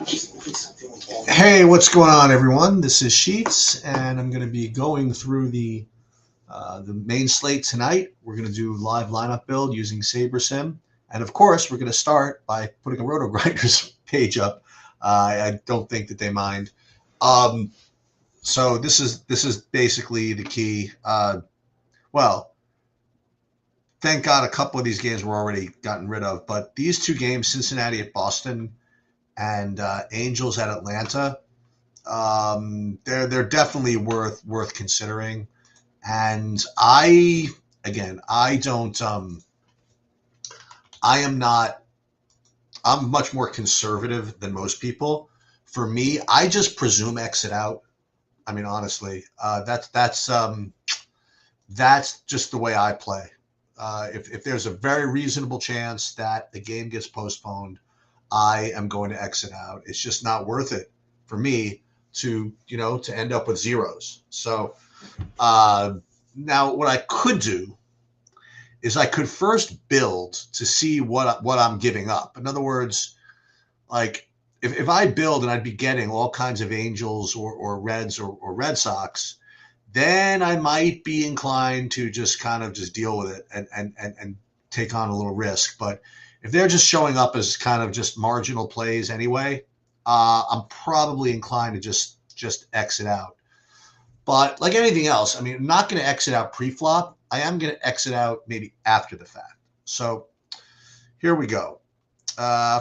Hey, what's going on, everyone? This is Sheets, and I'm going to be going through the main slate tonight. We're going to do live lineup build using SaberSim, and of course, we're going to start by putting a Roto Grinders page up. I don't think that they mind. Um, so this is basically the key. Well, thank God a couple of these games were already gotten rid of, but these two games, Cincinnati at Boston and Angels at Atlanta. They're definitely worth considering. And I don't I am not I'm much more conservative than most people. For me, I just presume exit out. I mean, honestly, that's just the way I play. If there's a very reasonable chance that the game gets postponed, I am going to exit out. It's just not worth it for me to end up with zeros. So now what I could do is I could first build to see what I'm giving up. In other words, like if I build and I'd be getting all kinds of Angels or Reds or Red Sox, then I might be inclined to just kind of just deal with it and take on a little risk. But if they're just showing up as kind of just marginal plays anyway, I'm probably inclined to just exit out. But like anything else, I mean, I'm not going to exit out pre-flop. I am going to exit out maybe after the fact. So here we go.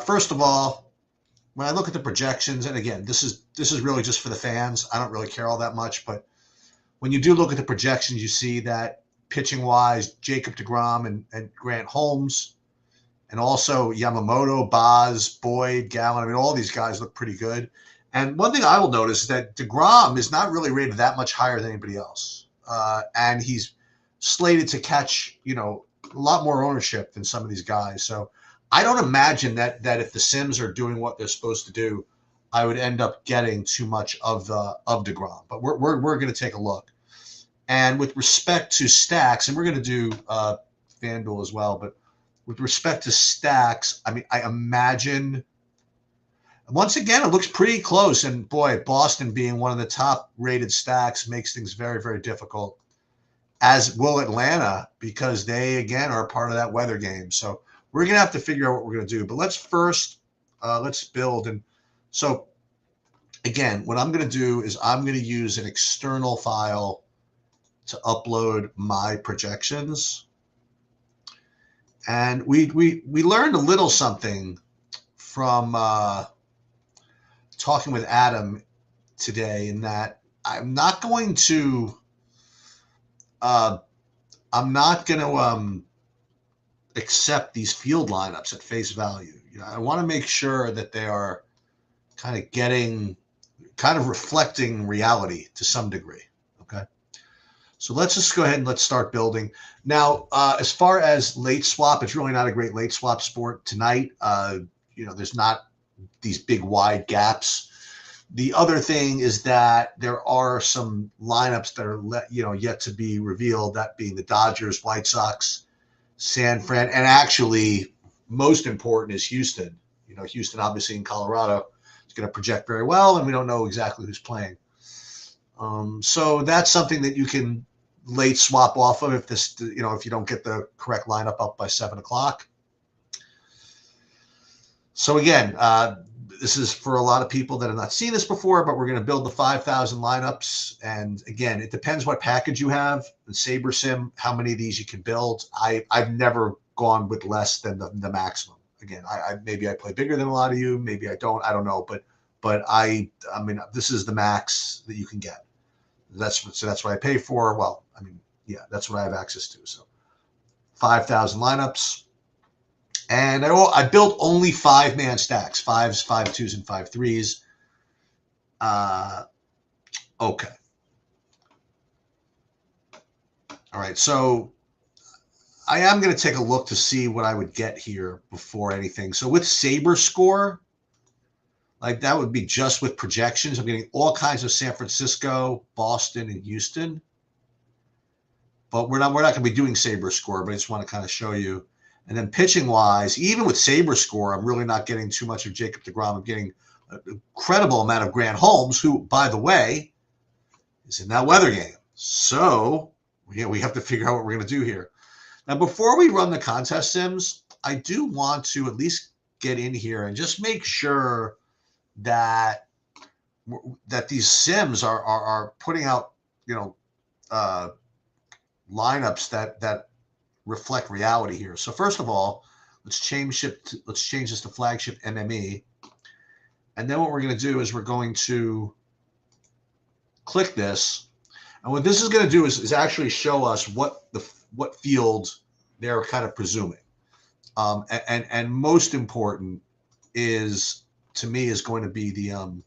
First of all, when I look at the projections, and again, this is really just for the fans. I don't really care all that much, but when you do look at the projections, you see that pitching-wise, Jacob deGrom and Grant Holmes, and also Yamamoto, Boz, Boyd, Gallen. I mean, all these guys look pretty good. And one thing I will notice is that deGrom is not really rated that much higher than anybody else. And he's slated to catch, a lot more ownership than some of these guys. So I don't imagine that if the Sims are doing what they're supposed to do, I would end up getting too much of deGrom. But we're going to take a look. And with respect to stacks, and we're going to do FanDuel as well, but with respect to stacks, I mean, I imagine once again, it looks pretty close. And boy, Boston being one of the top rated stacks makes things very, very difficult, as will Atlanta, because they, again, are part of that weather game. So we're going to have to figure out what we're going to do. But let's first, let's build. And so, again, what I'm going to do is I'm going to use an external file to upload my projections. And we learned a little something from talking with Adam today, in that I'm not going to accept these field lineups at face value. I want to make sure that they are kind of reflecting reality to some degree. Okay. So let's just go ahead and let's start building. Now, as far as late swap, it's really not a great late swap sport tonight. There's not these big wide gaps. The other thing is that there are some lineups that are yet to be revealed, that being the Dodgers, White Sox, San Fran, and actually most important is Houston. Houston obviously in Colorado is going to project very well, and we don't know exactly who's playing. So that's something that you can late swap off of if you don't get the correct lineup up by 7:00. So again, this is for a lot of people that have not seen this before, but we're going to build the 5,000 lineups. And again, it depends what package you have. In SaberSim, how many of these you can build. I've never gone with less than the maximum. Again, maybe I play bigger than a lot of you. Maybe I don't. I don't know. But I mean, this is the max that you can get. That's what I pay for. Well, I mean, yeah, that's what I have access to. So 5,000 lineups. And I built only 5-man stacks, 5s, 5-2s, and 5-3s. Okay. All right. So I am going to take a look to see what I would get here before anything. So with Saber Score, like that would be just with projections. I'm getting all kinds of San Francisco, Boston, and Houston. But we're not going to be doing Saber Score, but I just want to kind of show you. And then pitching wise, even with Saber Score, I'm really not getting too much of Jacob deGrom. I'm getting incredible amount of Grant Holmes, who, by the way, is in that weather game. So we have to figure out what we're going to do here. Now, before we run the contest sims, I do want to at least get in here and just make sure that these sims are putting out, lineups that reflect reality here. So first of all, let's change this to flagship MME. And then what we're going to do is we're going to click this. And what this is going to do is actually show us what field they're kind of presuming. And most important is, to me, is going to be the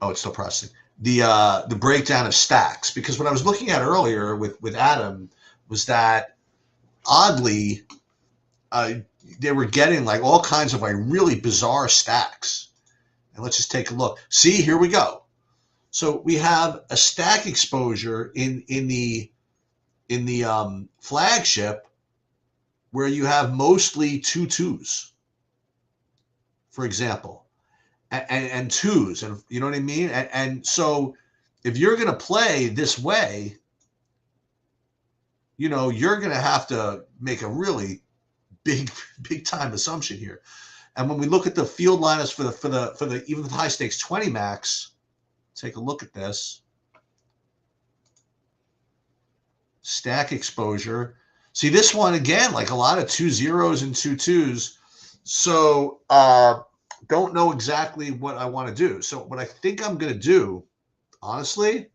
it's still processing. The breakdown of stacks, because what I was looking at earlier with Adam was that oddly they were getting like all kinds of like really bizarre stacks. And let's just take a look. See, here we go. So we have a stack exposure in the flagship where you have mostly 2-2s, for example, and 2s, and you know what I mean? And so if you're going to play this way, you're going to have to make a really big time assumption here. And when we look at the field lineups for the even the high stakes 20 max, take a look at this. Stack exposure. See this one again, like a lot of 2-0s and 2-2s. So don't know exactly what I want to do. So what I think I'm going to do, honestly,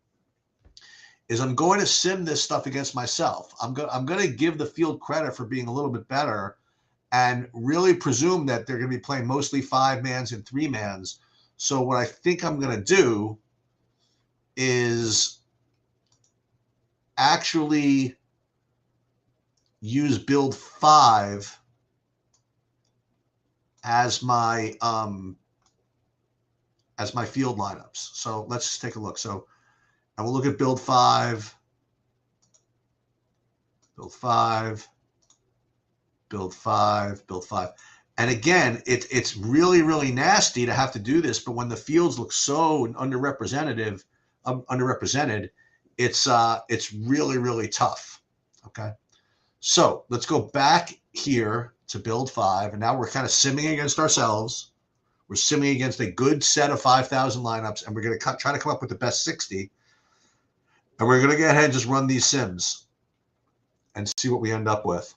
is I'm going to sim this stuff against myself. I'm going to give the field credit for being a little bit better and really presume that they're going to be playing mostly 5-mans and 3-mans. So what I think I'm going to do is actually use build 5 as my field lineups. So let's just take a look. So I will look at build 5, build 5, build 5, build 5. And again, it's really, really nasty to have to do this, but when the fields look so underrepresented, it's really, really tough. Okay. So let's go back here to build 5. And now we're kind of simming against ourselves. We're simming against a good set of 5,000 lineups, and we're going to try to come up with the best 60. And we're going to go ahead and just run these sims and see what we end up with.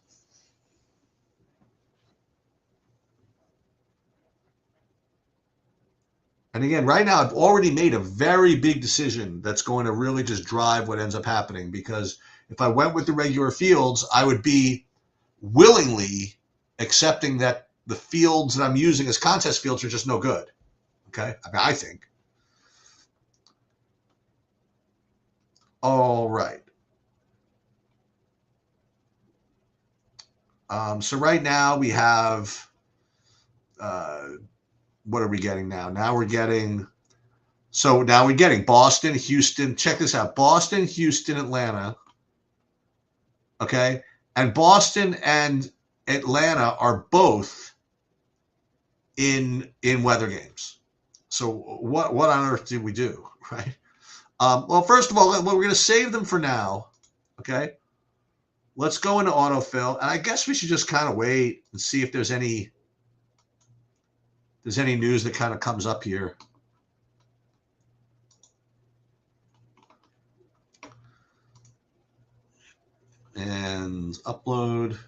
And again, right now, I've already made a very big decision that's going to really just drive what ends up happening, because if I went with the regular fields, I would be willingly accepting that the fields that I'm using as contest fields are just no good. Okay? I mean, I think. All right. So right now we have, what are we getting now? Now we're getting Boston, Houston. Check this out. Boston, Houston, Atlanta. Okay? And Boston and Atlanta are both in weather games. So what on earth did we do, right? Well, first of all, we're going to save them for now. Okay? Let's go into autofill. And I guess we should just kind of wait and see if there's any news that kind of comes up here. And upload.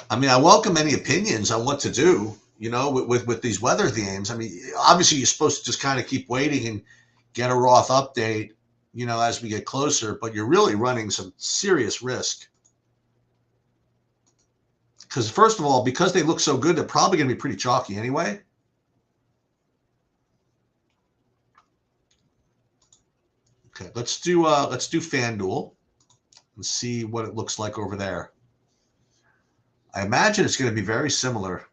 I mean, I welcome any opinions on what to do, with these weather games. I mean, obviously you're supposed to just kind of keep waiting and get a Roth update, as we get closer, but you're really running some serious risk. Because first of all, because they look so good, they're probably going to be pretty chalky anyway. Okay, let's do FanDuel and see what it looks like over there. I imagine it's going to be very similar.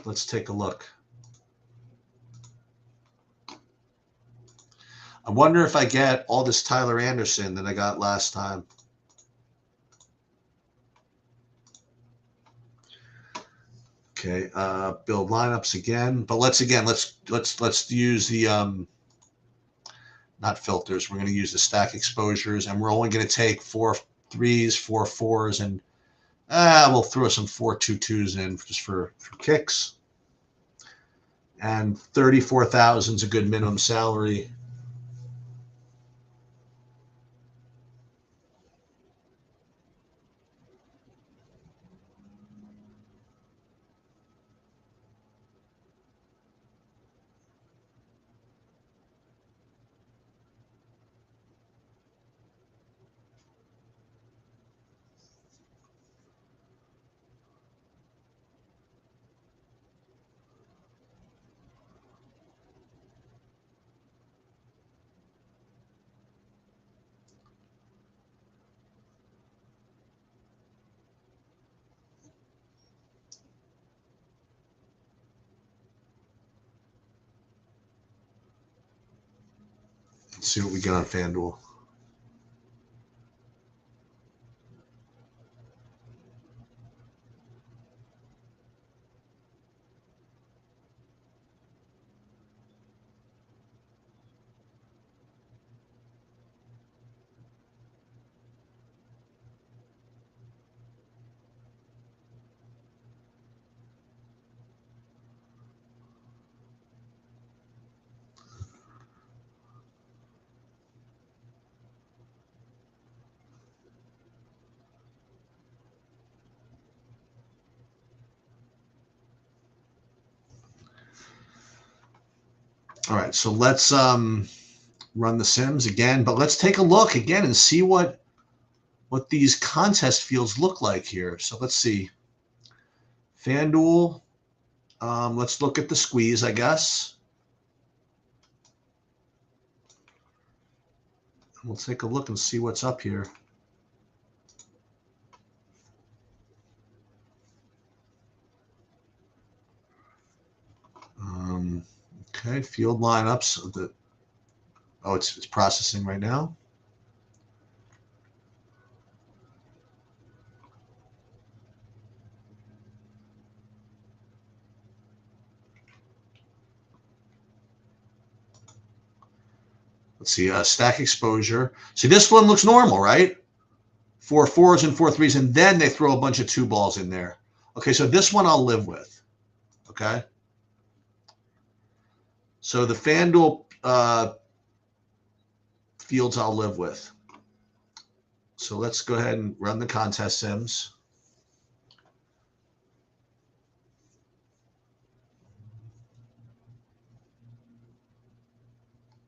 Let's take a look. I wonder if I get all this Tyler Anderson that I got last time. Okay, build lineups again, but let's use the not filters. We're going to use the stack exposures, and we're only going to take 4 3s, 4 4s, and we'll throw some 4 2 2s in just for kicks. And 34,000 is a good minimum salary. Let's see what we get on FanDuel. All right, so let's run the sims again, but let's take a look again and see what these contest fields look like here. So let's see. FanDuel, let's look at the squeeze, I guess. We'll take a look and see what's up here. Okay, field lineups. Oh, it's processing right now. Let's see, stack exposure. See, this one looks normal, right? 4 4s and 4 3s, and then they throw a bunch of 2 balls in there. Okay, so this one I'll live with. Okay. So the FanDuel fields I'll live with. So let's go ahead and run the contest sims.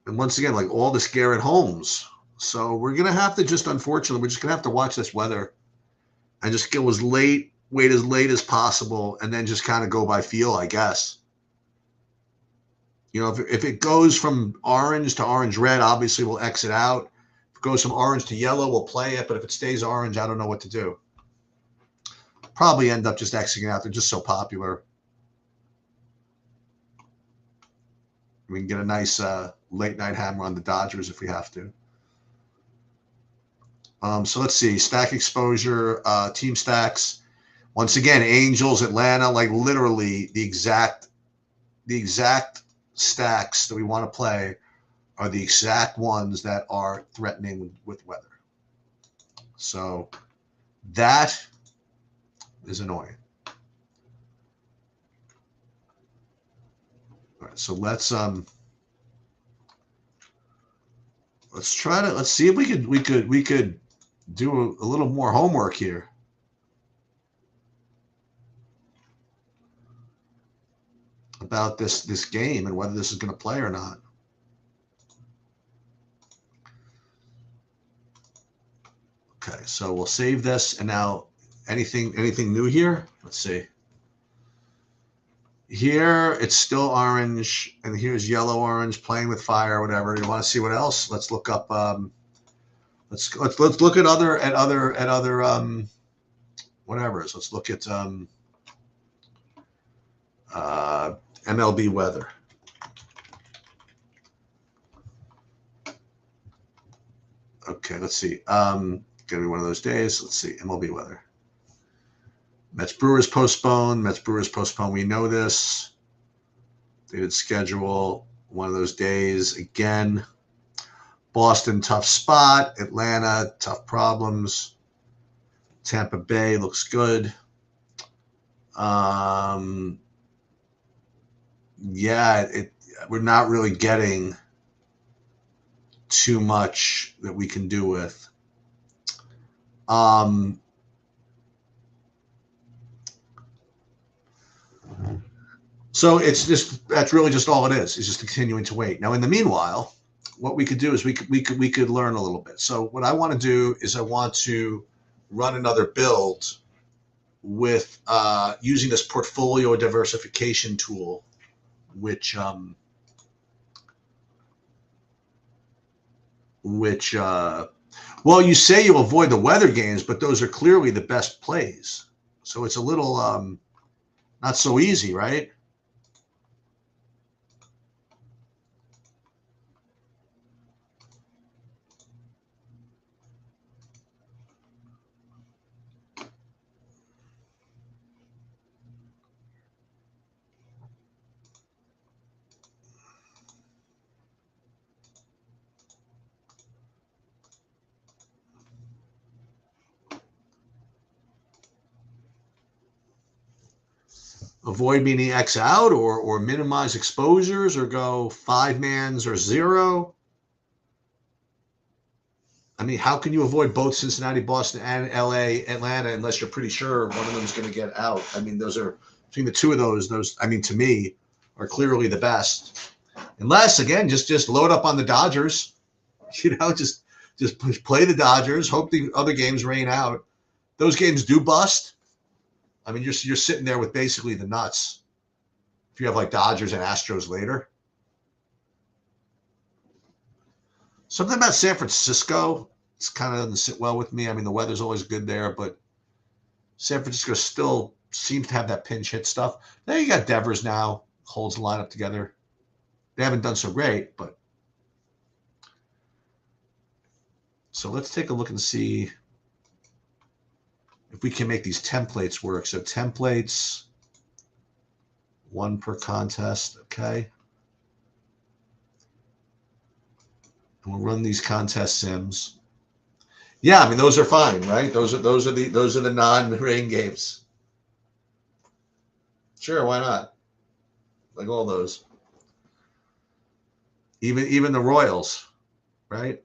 And once again, like all this Garrett Holmes. So we're going to have to just, unfortunately, we're just going to have to watch this weather and just go wait as late as possible, and then just kind of go by feel, I guess. You know, if it goes from orange to orange red, obviously we'll exit out. If it goes from orange to yellow, we'll play it. But if it stays orange, I don't know what to do. Probably end up just exiting out. They're just so popular. We can get a nice late night hammer on the Dodgers if we have to. So let's see. Stack exposure, team stacks. Once again, Angels, Atlanta, like literally the exact stacks that we want to play are the exact ones that are threatening with weather. So that is annoying. All right, so let's see if we could do a little more homework here. About this game and whether this is going to play or not. Okay, so we'll save this, and now anything new here? Let's see. Here it's still orange, and here's yellow orange playing with fire, whatever. You want to see what else? Let's look up. Let's look at other whatever. So let's look at MLB weather. Okay, let's see. Gonna be one of those days. Let's see, MLB weather. Mets Brewers postponed. Mets Brewers postponed. We know this. They did schedule one of those days again. Boston, tough spot. Atlanta, tough problems. Tampa Bay looks good. Yeah, we're not really getting too much that we can do with. So that's really just all it is. It's just continuing to wait. Now, in the meanwhile, what we could do is we could learn a little bit. So what I want to do is I want to run another build with using this portfolio diversification tool, which well, you say you avoid the weather games, but those are clearly the best plays. So it's a little not so easy, right? Avoid meaning X out or minimize exposures or go 5-mans or 0. I mean, how can you avoid both Cincinnati, Boston, and LA, Atlanta unless you're pretty sure one of them is going to get out? I mean, those are between the two of those, I mean, to me, are clearly the best. Unless, again, just load up on the Dodgers, just play the Dodgers, hope the other games rain out. Those games do bust. I mean, you're sitting there with basically the nuts if you have like Dodgers and Astros later. Something about San Francisco, it's kind of doesn't sit well with me. I mean, the weather's always good there, but San Francisco still seems to have that pinch hit stuff. Then you got Devers now, holds the lineup together. They haven't done so great, but so let's take a look and see if we can make these templates work. So templates, one per contest, okay. And we'll run these contest sims. Yeah, I mean those are fine, right? Those are the non-rain games. Sure, why not? Like all those. Even the Royals, right?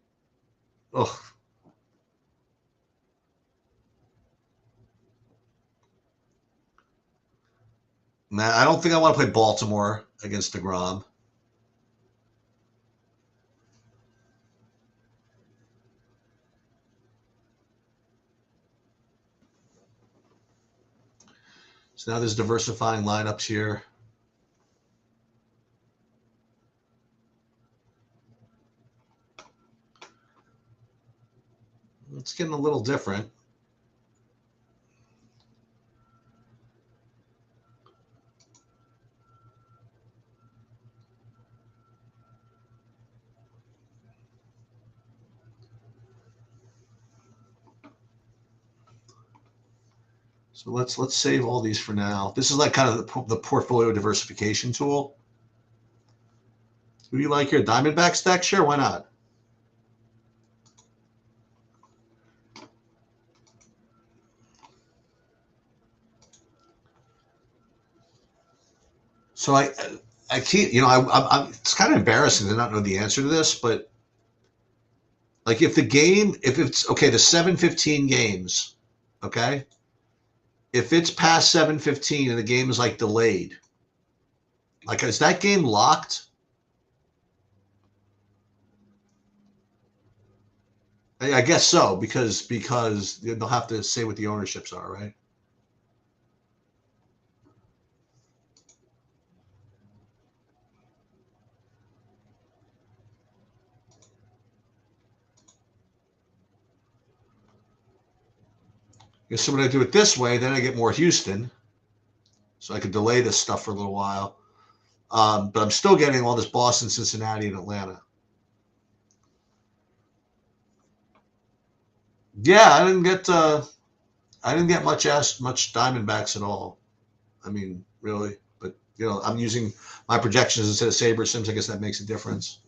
Oh. Now, I don't think I want to play Baltimore against DeGrom. So now there's diversifying lineups here. It's getting a little different. So let's save all these for now. This is like kind of the portfolio diversification tool. Who do you like here? Diamondbacks deck? Sure, why not? So I keep, I'm it's kind of embarrassing to not know the answer to this, but like if it's okay, the 7:15 games, okay, if it's past 7:15 and the game is like delayed, like is that game locked? I guess so because they'll have to say what the ownerships are, right? Guess so when I do it this way, then I get more Houston, so I could delay this stuff for a little while. But I'm still getting all this Boston, Cincinnati, and Atlanta. Yeah, I didn't get. I didn't get much Diamondbacks at all. I mean, really. But I'm using my projections instead of Saber Sims. I guess that makes a difference.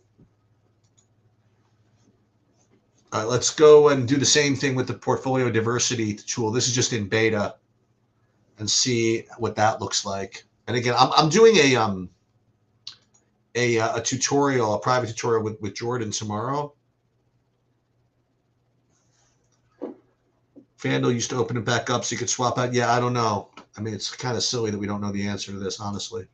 All right, let's go and do the same thing with the portfolio diversity tool. This is just in beta, and see what that looks like. And again, I'm doing a tutorial, a private tutorial with Jordan tomorrow. FanDuel used to open it back up so you could swap out. Yeah, I don't know. I mean, it's kind of silly that we don't know the answer to this, honestly.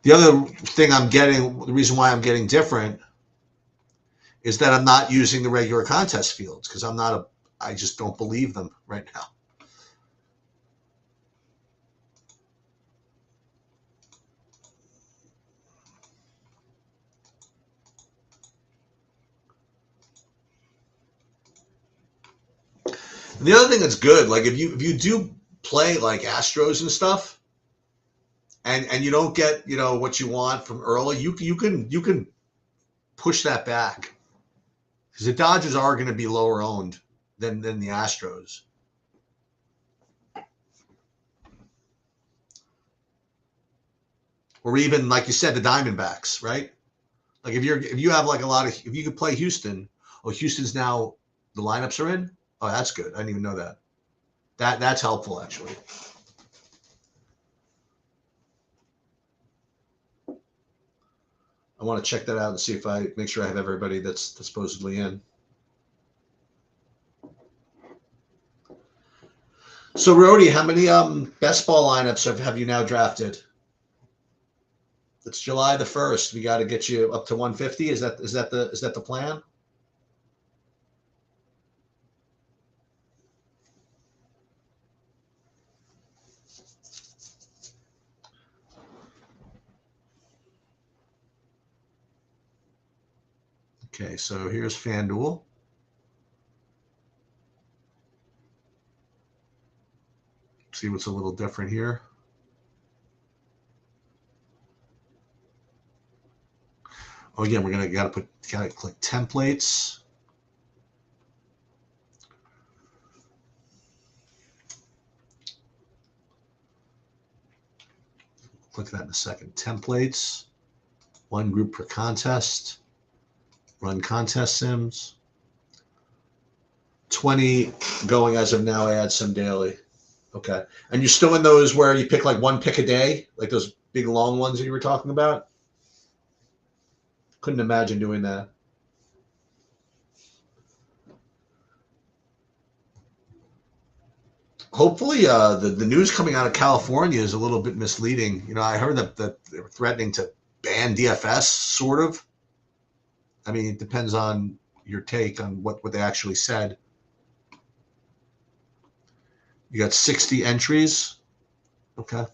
The other thing the reason why I'm getting different is that I'm not using the regular contest fields because I just don't believe them right now. And the other thing that's good, like if you do play like Astros and stuff, and you don't get what you want from early, you can push that back because the Dodgers are going to be lower owned than the Astros. Or even like you said, the Diamondbacks, right? Like if you have like if you could play Houston, Houston's now the lineups are in. Oh, that's good. I didn't even know that. That's helpful actually. I want to check that out and see if I make sure I have everybody that's supposedly in. So Rody, how many best ball lineups have you now drafted? It's July the 1st. We got to get you up to 150. Is that the plan? Okay, so here's FanDuel. See what's a little different here. Oh, again, we're gotta click templates. Click that in a second. Templates, one group per contest, run contest sims. 20 going as of now. I add some daily. Okay. And you're still in those where you pick like one pick a day, like those big long ones that you were talking about? Couldn't imagine doing that. Hopefully, the news coming out of California is a little bit misleading. I heard that they were threatening to ban DFS, sort of. I mean, it depends on your take on what they actually said. You got 60 entries. Okay.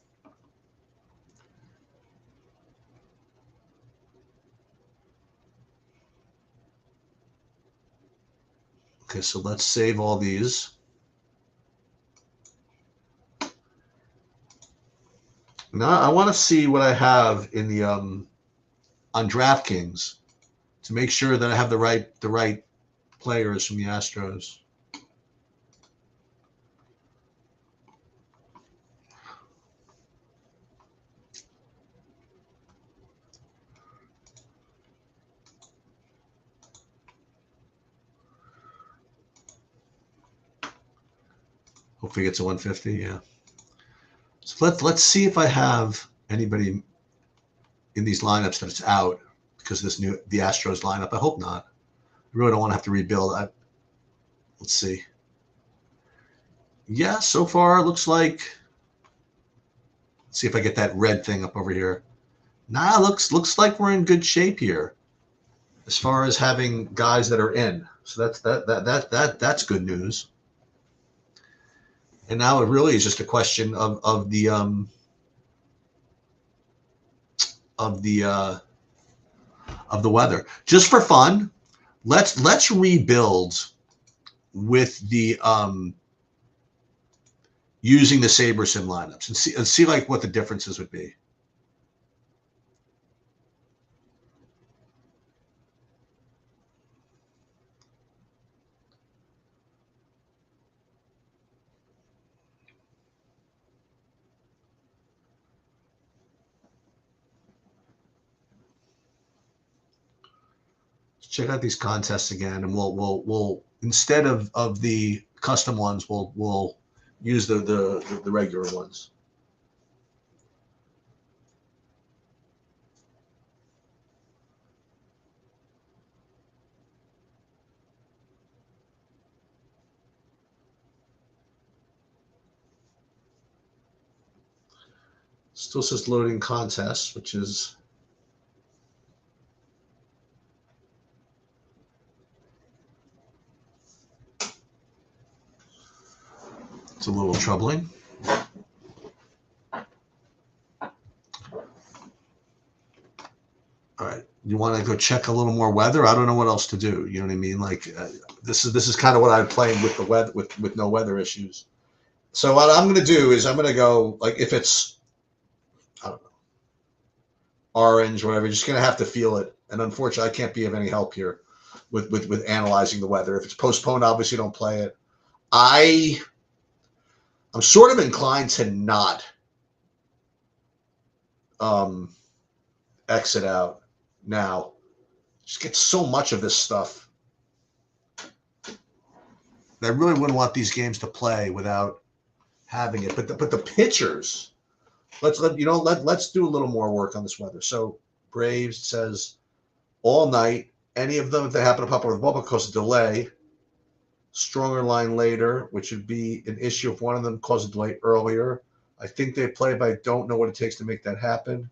Okay, so let's save all these. Now I want to see what I have in the on DraftKings to make sure that I have the right players from the Astros. Hopefully it gets a 150, yeah. So let's see if I have anybody in these lineups that it's out because of the Astros lineup. I hope not. I really don't want to have to rebuild. Let's see. Yeah, so far it looks like. Let's see if I get that red thing up over here. Nah, looks like we're in good shape here as far as having guys that are in. So that's good news. And now it really is just a question of the weather. Just for fun, let's rebuild with the using the Saber Sim lineups and see like what the differences would be. check out these contests again, and we'll instead of the custom ones, we'll use the regular ones. Still says loading contests, which is it's a little troubling. All right, you want to go check a little more weather? I don't know what else to do. You know what I mean? Like this is kind of what I'm playing with the weather with no weather issues. So what I'm going to do is I'm going to go like if it's I don't know orange or whatever, you're just going to have to feel it. And unfortunately, I can't be of any help here with analyzing the weather. If it's postponed, obviously don't play it. I'm sort of inclined to not exit out now. Just get so much of this stuff. I really wouldn't want these games to play without having it. But the pitchers, let's do a little more work on this weather. So Braves says all night. Any of them, if they happen to pop over the bubble, cause a delay. Stronger line later, which would be an issue if one of them caused a delay earlier. I think they play, but I don't know what it takes to make that happen.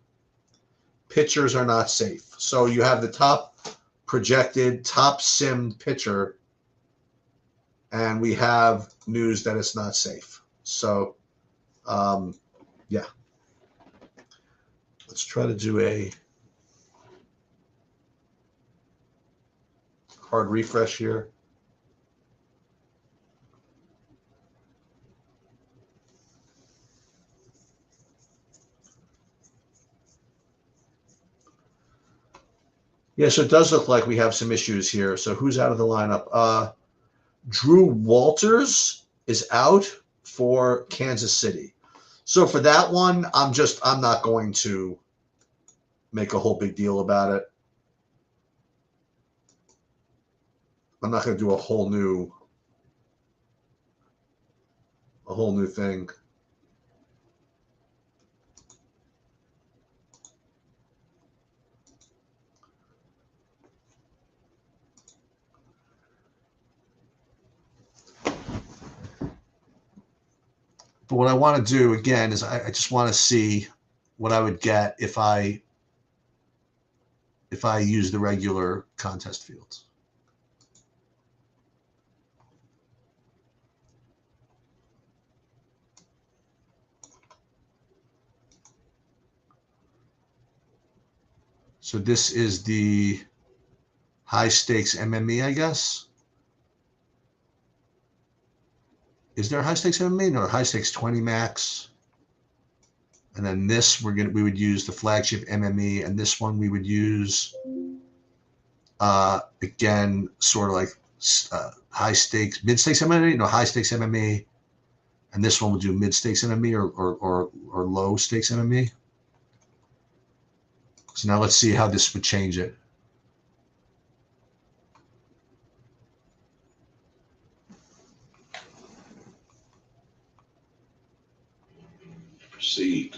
Pitchers are not safe. So you have the top projected, top simmed pitcher, and we have news that it's not safe. So, yeah. Let's try to do a hard refresh here. Yeah, so it does look like we have some issues here. So who's out of the lineup? Drew Walters is out for Kansas City. So for that one, I'm not going to make a whole big deal about it. I'm not going to do a whole new thing. But what I want to do again is I just want to see what I would get if I use the regular contest fields. So this is the high stakes MME, I guess. Is there a high stakes MME? No, high stakes 20 max. And then this we would use the flagship MME, and this one we would use again sort of like high stakes, mid stakes MME, no high stakes MME, and this one would do mid stakes MME or low stakes MME. So now let's see how this would change it. Proceed.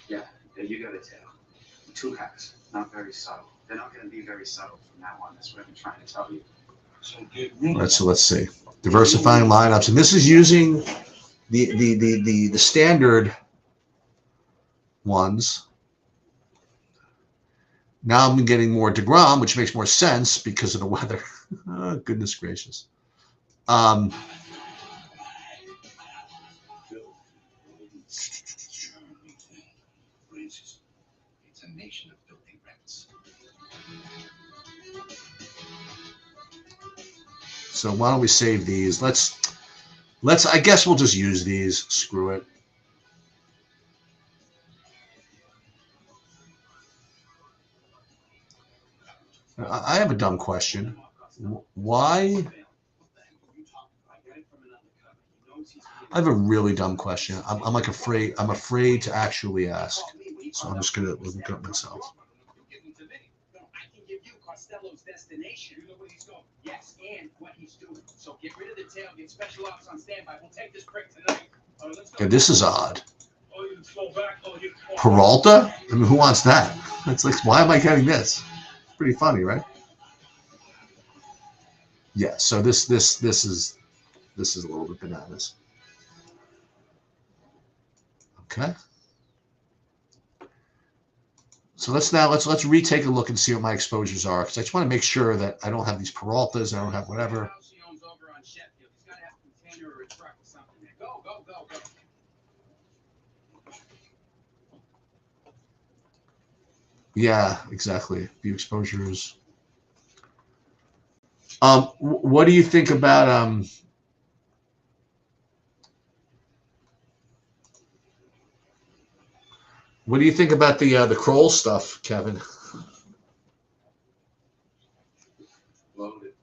Yeah, you got a tail. Two hacks, not very subtle. They're not going to be very subtle from now on. That's what I'm trying to tell you. All right, so let's see. Diversifying lineups, and this is using the standard ones. Now I'm getting more DeGrom, which makes more sense because of the weather. Oh, goodness gracious. It's a nation of filthy rats. So why don't we save these? Let's I guess we'll just use these. Screw it. I have a dumb question. Why? I have a really dumb question. I'm like afraid. I'm afraid to actually ask. So I'm just gonna look up myself. Costello's destination. You know where he's going. Yes, and what he's doing. So get rid of the tailgate. Special ops on standby. We'll take this prick tonight. Yeah, this is odd. Peralta? I mean, who wants that? It's like, why am I getting this? It's pretty funny, right? Yeah. So this is a little bit bananas. Okay. So let's retake a look and see what my exposures are, because I just want to make sure that I don't have these Peraltas, I don't have whatever. Yeah, exactly. View exposures. What do you think about what do you think about the Kroll stuff, Kevin? Loaded.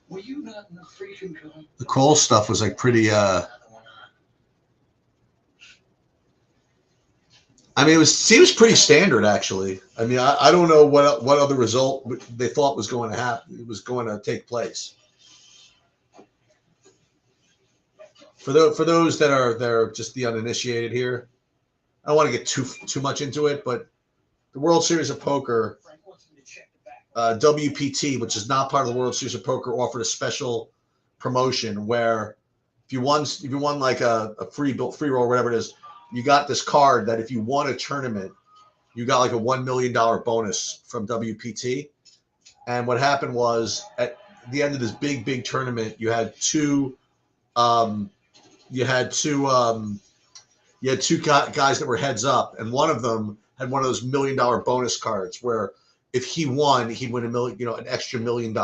Were you not in the freezing cold? The Kroll stuff was like pretty. I mean, seems pretty standard actually. I mean, I don't know what other result they thought was going to happen. It was going to take place. For those that are just the uninitiated here, I don't want to get too much into it, but the World Series of Poker, WPT, which is not part of the World Series of Poker, offered a special promotion where if you won like a free roll or whatever it is, you got this card that if you won a tournament, you got like a $1 million bonus from WPT. And what happened was at the end of this big tournament, you had two guys that were heads up, and one of them had one of those $1 million bonus cards where if he won, he'd win an extra $1 million.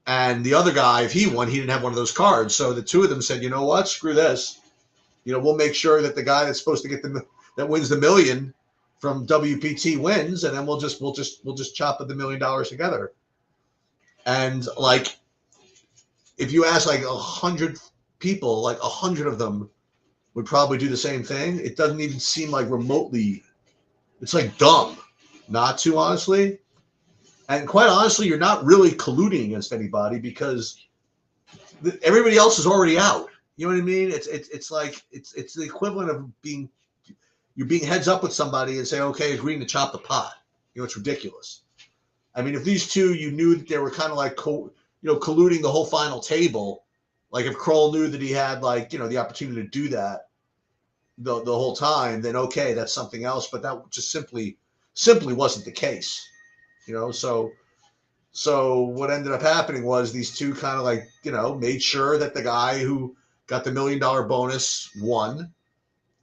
And the other guy, if he won, he didn't have one of those cards. So the two of them said, you know what, screw this. We'll make sure that the guy that's supposed to get that wins the $1 million from WPT wins, and then we'll just chop up the $1 million together. And like, if you ask like 100 people, like 100 of them would probably do the same thing. It doesn't even seem like remotely. It's like dumb not to, honestly. And quite honestly, you're not really colluding against anybody because everybody else is already out. You know what I mean? It's like it's the equivalent of you're being heads up with somebody and say, okay, agreeing to chop the pot. It's ridiculous. I mean, if these two, you knew that they were kind of like colluding the whole final table. Like if Kroll knew that he had the opportunity to do that the whole time, then okay, that's something else. But that just simply wasn't the case. So what ended up happening was these two kind of made sure that the guy who got the $1 million bonus won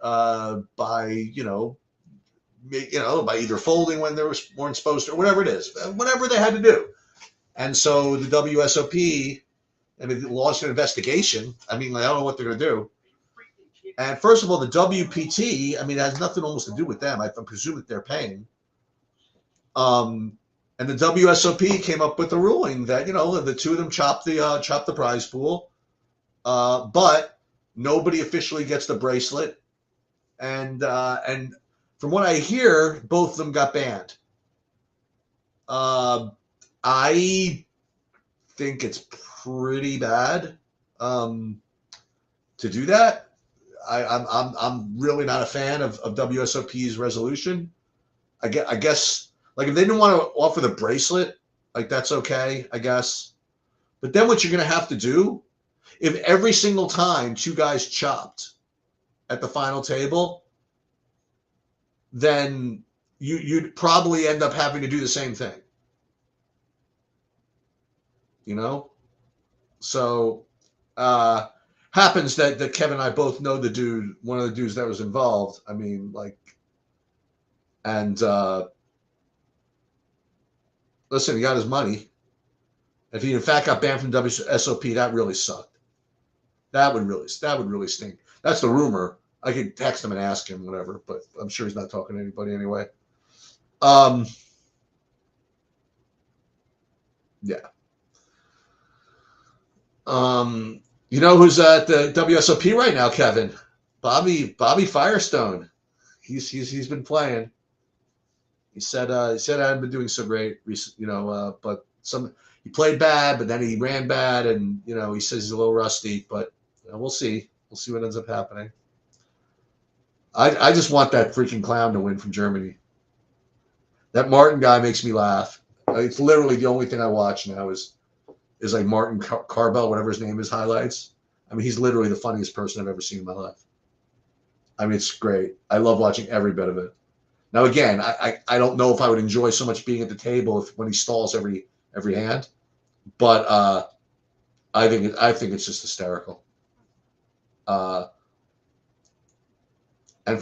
by by either folding when they weren't supposed to, or whatever it is, whatever they had to do. And so the WSOP, launched an investigation. I don't know what they're going to do. And first of all, the WPT, it has nothing almost to do with them. I presume that they're paying. And the WSOP came up with a ruling that the two of them chopped the prize pool, but nobody officially gets the bracelet. And from what I hear, both of them got banned. I think it's pretty bad to do that. I'm really not a fan of WSOP's resolution. I guess if they didn't want to offer the bracelet, that's okay, I guess. But then what you're going to have to do, if every single time two guys chopped at the final table, then you'd probably end up having to do the same thing. So how happens that Kevin and I both know the dude, one of the dudes that was involved. I mean, like, and listen, he got his money. If he in fact got banned from WSOP, that really sucked. That would really stink. That's the rumor. I could text him and ask him, whatever, but I'm sure he's not talking to anybody anyway. Yeah. You know who's at the WSOP right now, Kevin? Bobby Firestone. He's been playing. He said I hadn't been doing so great, but he played bad, but then he ran bad, and he says he's a little rusty, but we'll see. We'll see what ends up happening. I just want that freaking clown to win from Germany. That Martin guy makes me laugh. It's literally the only thing I watch now is like Martin Carbell, whatever his name is, highlights. I mean, he's literally the funniest person I've ever seen in my life. I mean, it's great. I love watching every bit of it. Now, again, I don't know if I would enjoy so much being at the table when he stalls every hand, but I think it's just hysterical. And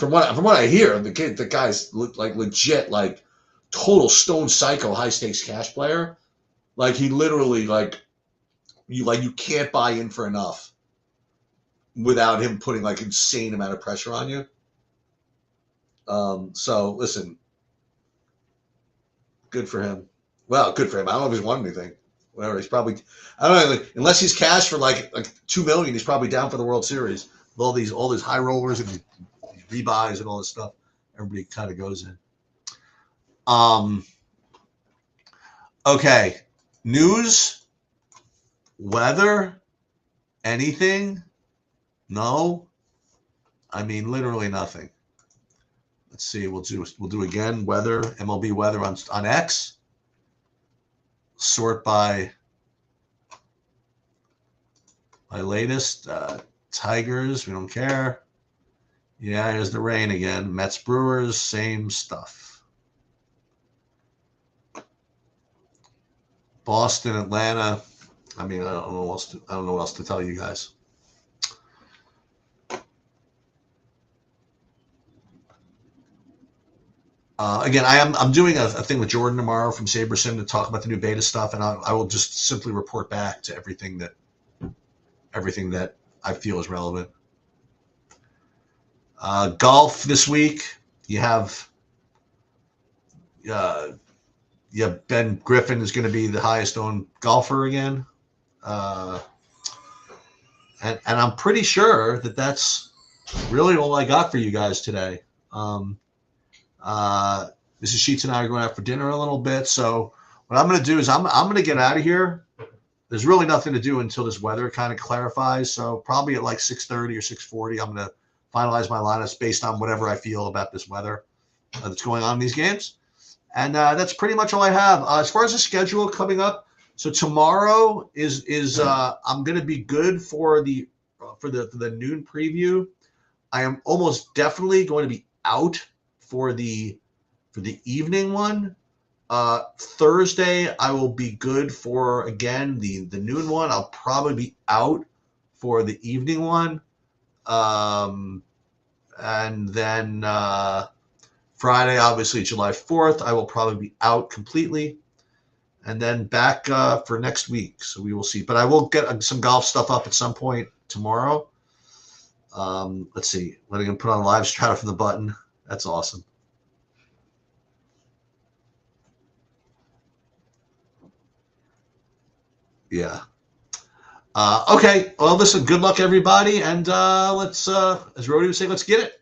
from what I hear, the guy's like legit, like total stone psycho, high stakes cash player. Like he literally you can't buy in for enough without him putting like insane amount of pressure on you. So listen, good for him. Well, good for him. I don't know if he's won anything. Whatever. He's probably, I don't know, like, unless he's cashed for like $2 million, he's probably down for the World Series with all these high rollers and these rebuys and all this stuff. Everybody kind of goes in. Okay. News, weather, anything? No. I mean, literally nothing. Let's see. We'll do again weather, MLB weather on X. Sort by latest. Tigers, we don't care. Yeah, here's the rain again. Mets, Brewers, same stuff. Boston, Atlanta. I mean, I don't know what else to tell you guys. Again, I'm doing a thing with Jordan tomorrow from SaberSim to talk about the new beta stuff, and I will just simply report back to everything that I feel is relevant. Golf this week, you have Ben Griffin is going to be the highest owned golfer again, and I'm pretty sure that's really all I got for you guys today. Mrs. Sheets and I are going out for dinner a little bit. So what I'm going to do is I'm going to get out of here. There's really nothing to do until this weather kind of clarifies. So probably at like 6:30 or 6:40, I'm going to finalize my lineups based on whatever I feel about this weather that's going on in these games. And that's pretty much all I have. As far as the schedule coming up, so tomorrow is I'm going to be good for the noon preview. I am almost definitely going to be out for the evening one. Thursday I will be good for again the noon one. I'll probably be out for the evening one. And then Friday, obviously July 4th, I will probably be out completely. And then back for next week. So we will see. But I will get some golf stuff up at some point tomorrow. Let's see. Letting him put on a live strata from the button. That's awesome. Yeah. Okay. Well, listen, good luck, everybody. And let's, as Rody would say, let's get it.